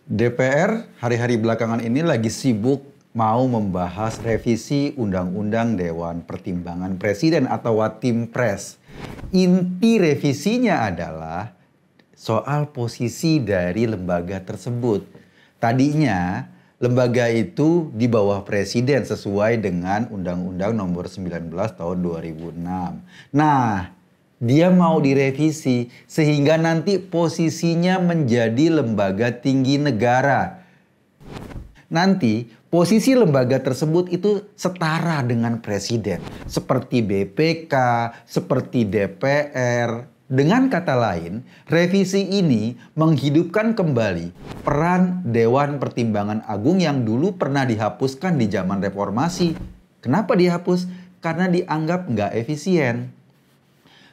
DPR hari-hari belakangan ini lagi sibuk mau membahas revisi Undang-Undang Dewan Pertimbangan Presiden atau Watimpres. Inti revisinya adalah soal posisi dari lembaga tersebut. Tadinya lembaga itu di bawah presiden sesuai dengan Undang-Undang Nomor 19 Tahun 2006. Nah, dia mau direvisi sehingga nanti posisinya menjadi lembaga tinggi negara. Nanti posisi lembaga tersebut itu setara dengan presiden. Seperti BPK, seperti DPR. Dengan kata lain, revisi ini menghidupkan kembali peran Dewan Pertimbangan Agung yang dulu pernah dihapuskan di zaman reformasi. Kenapa dihapus? Karena dianggap nggak efisien.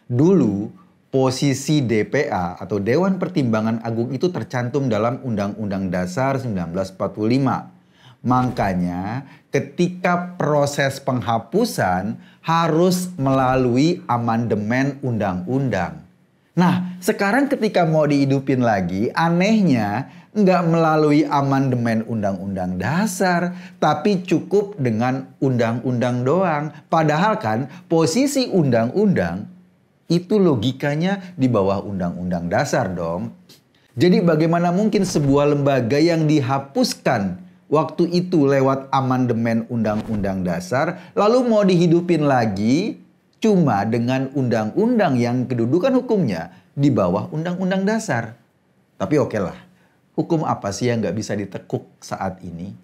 Dulu, posisi DPA atau Dewan Pertimbangan Agung itu tercantum dalam Undang-Undang Dasar 1945. Makanya, ketika proses penghapusan harus melalui amandemen undang-undang. Nah, sekarang ketika mau dihidupin lagi, anehnya nggak melalui amandemen undang-undang dasar, tapi cukup dengan undang-undang doang. Padahal kan posisi undang-undang itu logikanya di bawah undang-undang dasar dong. Jadi bagaimana mungkin sebuah lembaga yang dihapuskan waktu itu lewat amandemen undang-undang dasar lalu mau dihidupin lagi cuma dengan undang-undang yang kedudukan hukumnya di bawah undang-undang dasar. Tapi oke lah, hukum apa sih yang nggak bisa ditekuk saat ini?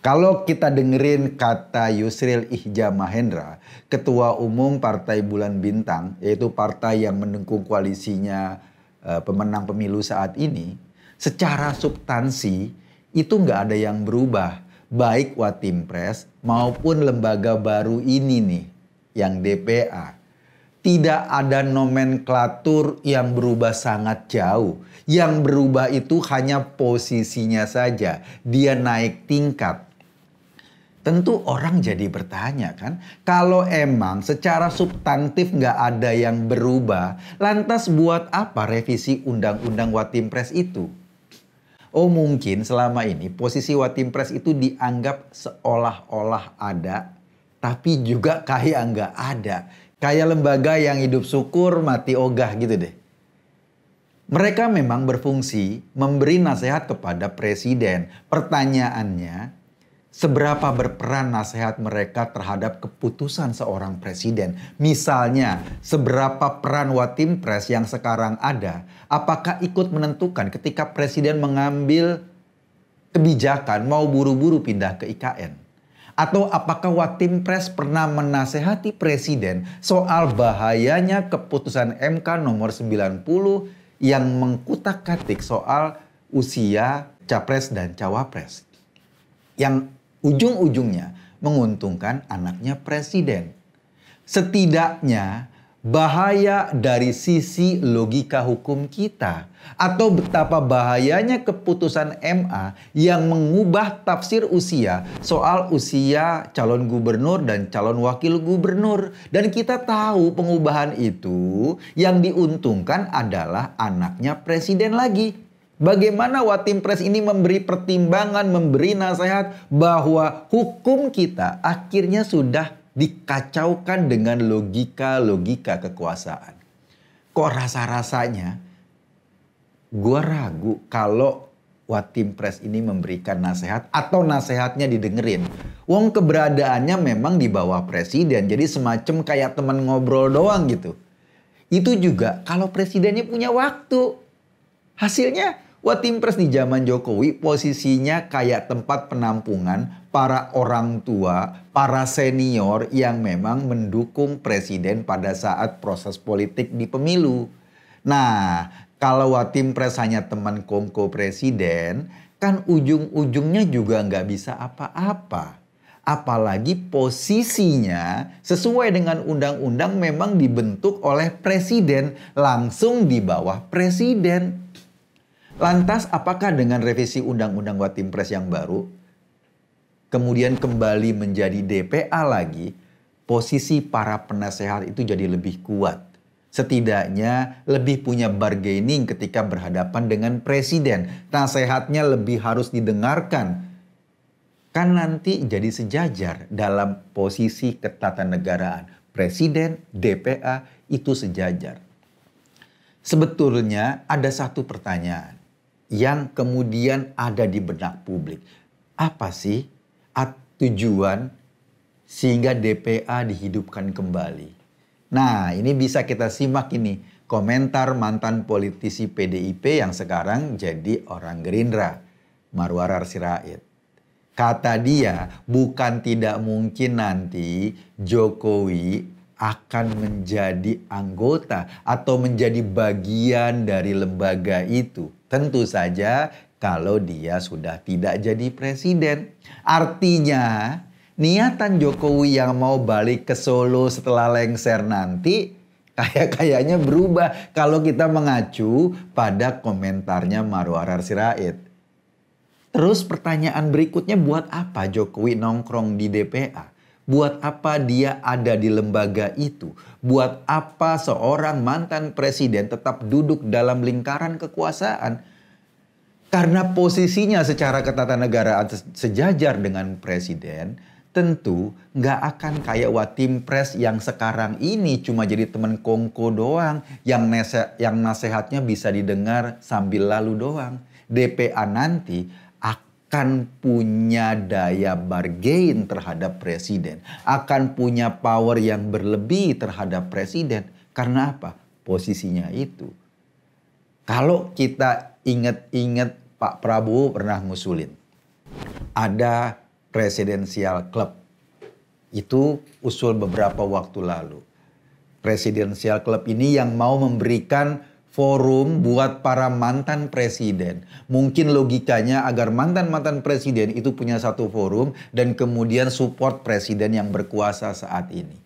Kalau kita dengerin kata Yusril Ihdja Mahendra, Ketua Umum Partai Bulan Bintang, yaitu partai yang mendukung koalisinya pemenang pemilu saat ini, secara substansi itu nggak ada yang berubah. Baik Watimpres maupun lembaga baru ini nih, yang DPA. Tidak ada nomenklatur yang berubah sangat jauh. Yang berubah itu hanya posisinya saja. Dia naik tingkat. Tentu orang jadi bertanya kan, kalau emang secara substantif nggak ada yang berubah, lantas buat apa revisi Undang-Undang Watimpres itu? Oh mungkin selama ini posisi Watimpres itu dianggap seolah-olah ada, tapi juga kayak nggak ada. Kayak lembaga yang hidup syukur mati ogah gitu deh. Mereka memang berfungsi memberi nasihat kepada presiden. Pertanyaannya, seberapa berperan nasihat mereka terhadap keputusan seorang presiden? Misalnya, seberapa peran Watimpres yang sekarang ada? Apakah ikut menentukan ketika presiden mengambil kebijakan mau buru-buru pindah ke IKN? Atau apakah Watimpres pernah menasehati presiden soal bahayanya keputusan MK nomor 90 yang mengkutak-katik soal usia capres dan cawapres? Yang ujung-ujungnya menguntungkan anaknya presiden. Setidaknya bahaya dari sisi logika hukum kita. Atau betapa bahayanya keputusan MA yang mengubah tafsir usia soal usia calon gubernur dan calon wakil gubernur. Dan kita tahu pengubahan itu yang diuntungkan adalah anaknya presiden lagi. Bagaimana Watimpres ini memberi pertimbangan, memberi nasihat bahwa hukum kita akhirnya sudah dikacaukan dengan logika-logika kekuasaan. Kok rasa-rasanya gue ragu kalau Watimpres ini memberikan nasihat atau nasihatnya didengerin. Wong keberadaannya memang di bawah presiden, jadi semacam kayak teman ngobrol doang gitu. Itu juga kalau presidennya punya waktu. Hasilnya Watimpres di zaman Jokowi posisinya kayak tempat penampungan para orang tua, para senior yang memang mendukung presiden pada saat proses politik di pemilu. Nah, kalau Watimpres hanya teman kongko presiden, kan ujung-ujungnya juga nggak bisa apa-apa. Apalagi posisinya sesuai dengan undang-undang memang dibentuk oleh presiden, langsung di bawah presiden. Lantas apakah dengan revisi Undang-Undang Watimpres yang baru, kemudian kembali menjadi DPA lagi, posisi para penasehat itu jadi lebih kuat? Setidaknya lebih punya bargaining ketika berhadapan dengan presiden. Nasehatnya lebih harus didengarkan. Kan nanti jadi sejajar dalam posisi ketatanegaraan. Presiden, DPA itu sejajar. Sebetulnya ada satu pertanyaan yang kemudian ada di benak publik. Apa sih tujuan sehingga DPA dihidupkan kembali? Nah, ini bisa kita simak ini komentar mantan politisi PDIP yang sekarang jadi orang Gerindra, Marwarar Sirait. Kata dia, bukan tidak mungkin nanti Jokowi akan menjadi anggota atau menjadi bagian dari lembaga itu. Tentu saja kalau dia sudah tidak jadi presiden. Artinya niatan Jokowi yang mau balik ke Solo setelah lengser nanti kayaknya berubah kalau kita mengacu pada komentarnya Marwarar Sirait. Terus pertanyaan berikutnya, buat apa Jokowi nongkrong di DPA? Buat apa dia ada di lembaga itu? Buat apa seorang mantan presiden tetap duduk dalam lingkaran kekuasaan? Karena posisinya secara ketatanegaraan sejajar dengan presiden, tentu nggak akan kayak Watimpres yang sekarang ini cuma jadi teman kongko doang, yang nasehatnya bisa didengar sambil lalu doang. DPA nanti akan punya daya bargain terhadap presiden, akan punya power yang berlebih terhadap presiden. Karena apa? Posisinya itu. Kalau kita ingat-ingat, Pak Prabowo pernah ngusulin ada Presidential Club. Itu usul beberapa waktu lalu. Presidential Club ini yang mau memberikan forum buat para mantan presiden. Mungkin logikanya agar mantan-mantan presiden itu punya satu forum dan kemudian support presiden yang berkuasa saat ini.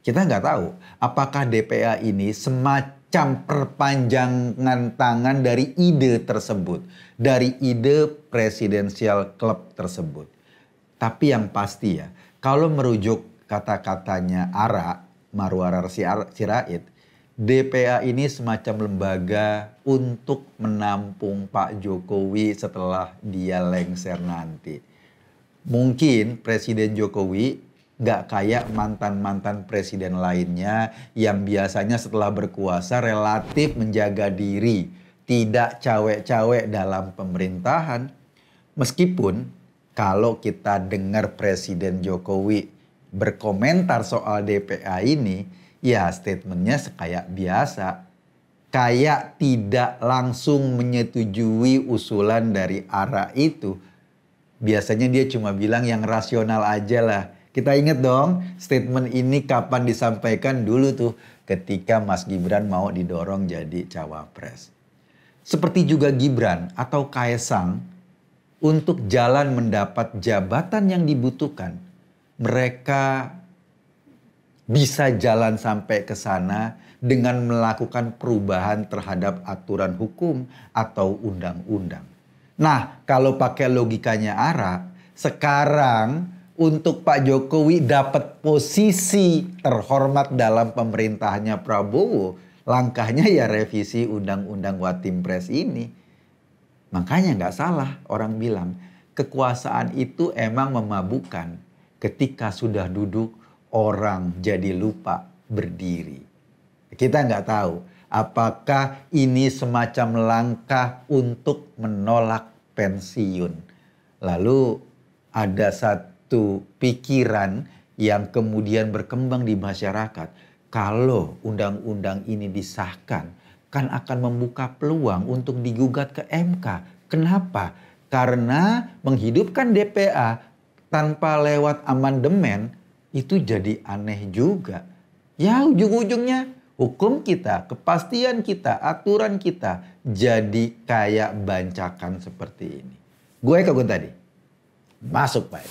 Kita nggak tahu apakah DPA ini semacam perpanjangan tangan dari ide tersebut. Dari ide Presidential Club tersebut. Tapi yang pasti ya, kalau merujuk kata-katanya Ara, Marwarar Sirait, DPA ini semacam lembaga untuk menampung Pak Jokowi setelah dia lengser nanti. Mungkin Presiden Jokowi nggak kayak mantan-mantan presiden lainnya yang biasanya setelah berkuasa relatif menjaga diri, tidak cawe-cawe dalam pemerintahan. Meskipun kalau kita dengar Presiden Jokowi berkomentar soal DPA ini, ya statementnya kayak biasa. Kayak tidak langsung menyetujui usulan dari Ara itu. Biasanya dia cuma bilang yang rasional aja lah. Kita ingat dong statement ini kapan disampaikan dulu tuh. Ketika Mas Gibran mau didorong jadi cawapres. Seperti juga Gibran atau Kaesang, untuk jalan mendapat jabatan yang dibutuhkan, mereka bisa jalan sampai ke sana dengan melakukan perubahan terhadap aturan hukum atau undang-undang. Nah, kalau pakai logikanya Ara, sekarang untuk Pak Jokowi dapat posisi terhormat dalam pemerintahannya Prabowo, langkahnya ya revisi undang-undang Watimpres ini. Makanya nggak salah orang bilang kekuasaan itu emang memabukkan. Ketika sudah duduk orang jadi lupa berdiri. Kita nggak tahu apakah ini semacam langkah untuk menolak pensiun. Lalu ada satu pikiran yang kemudian berkembang di masyarakat. Kalau undang-undang ini disahkan, kan akan membuka peluang untuk digugat ke MK. Kenapa? Karena menghidupkan DPA tanpa lewat amandemen itu jadi aneh juga. Ya ujung-ujungnya hukum kita, kepastian kita, aturan kita jadi kayak bancakan seperti ini. Gue Eka Guntadi. Masuk Pak.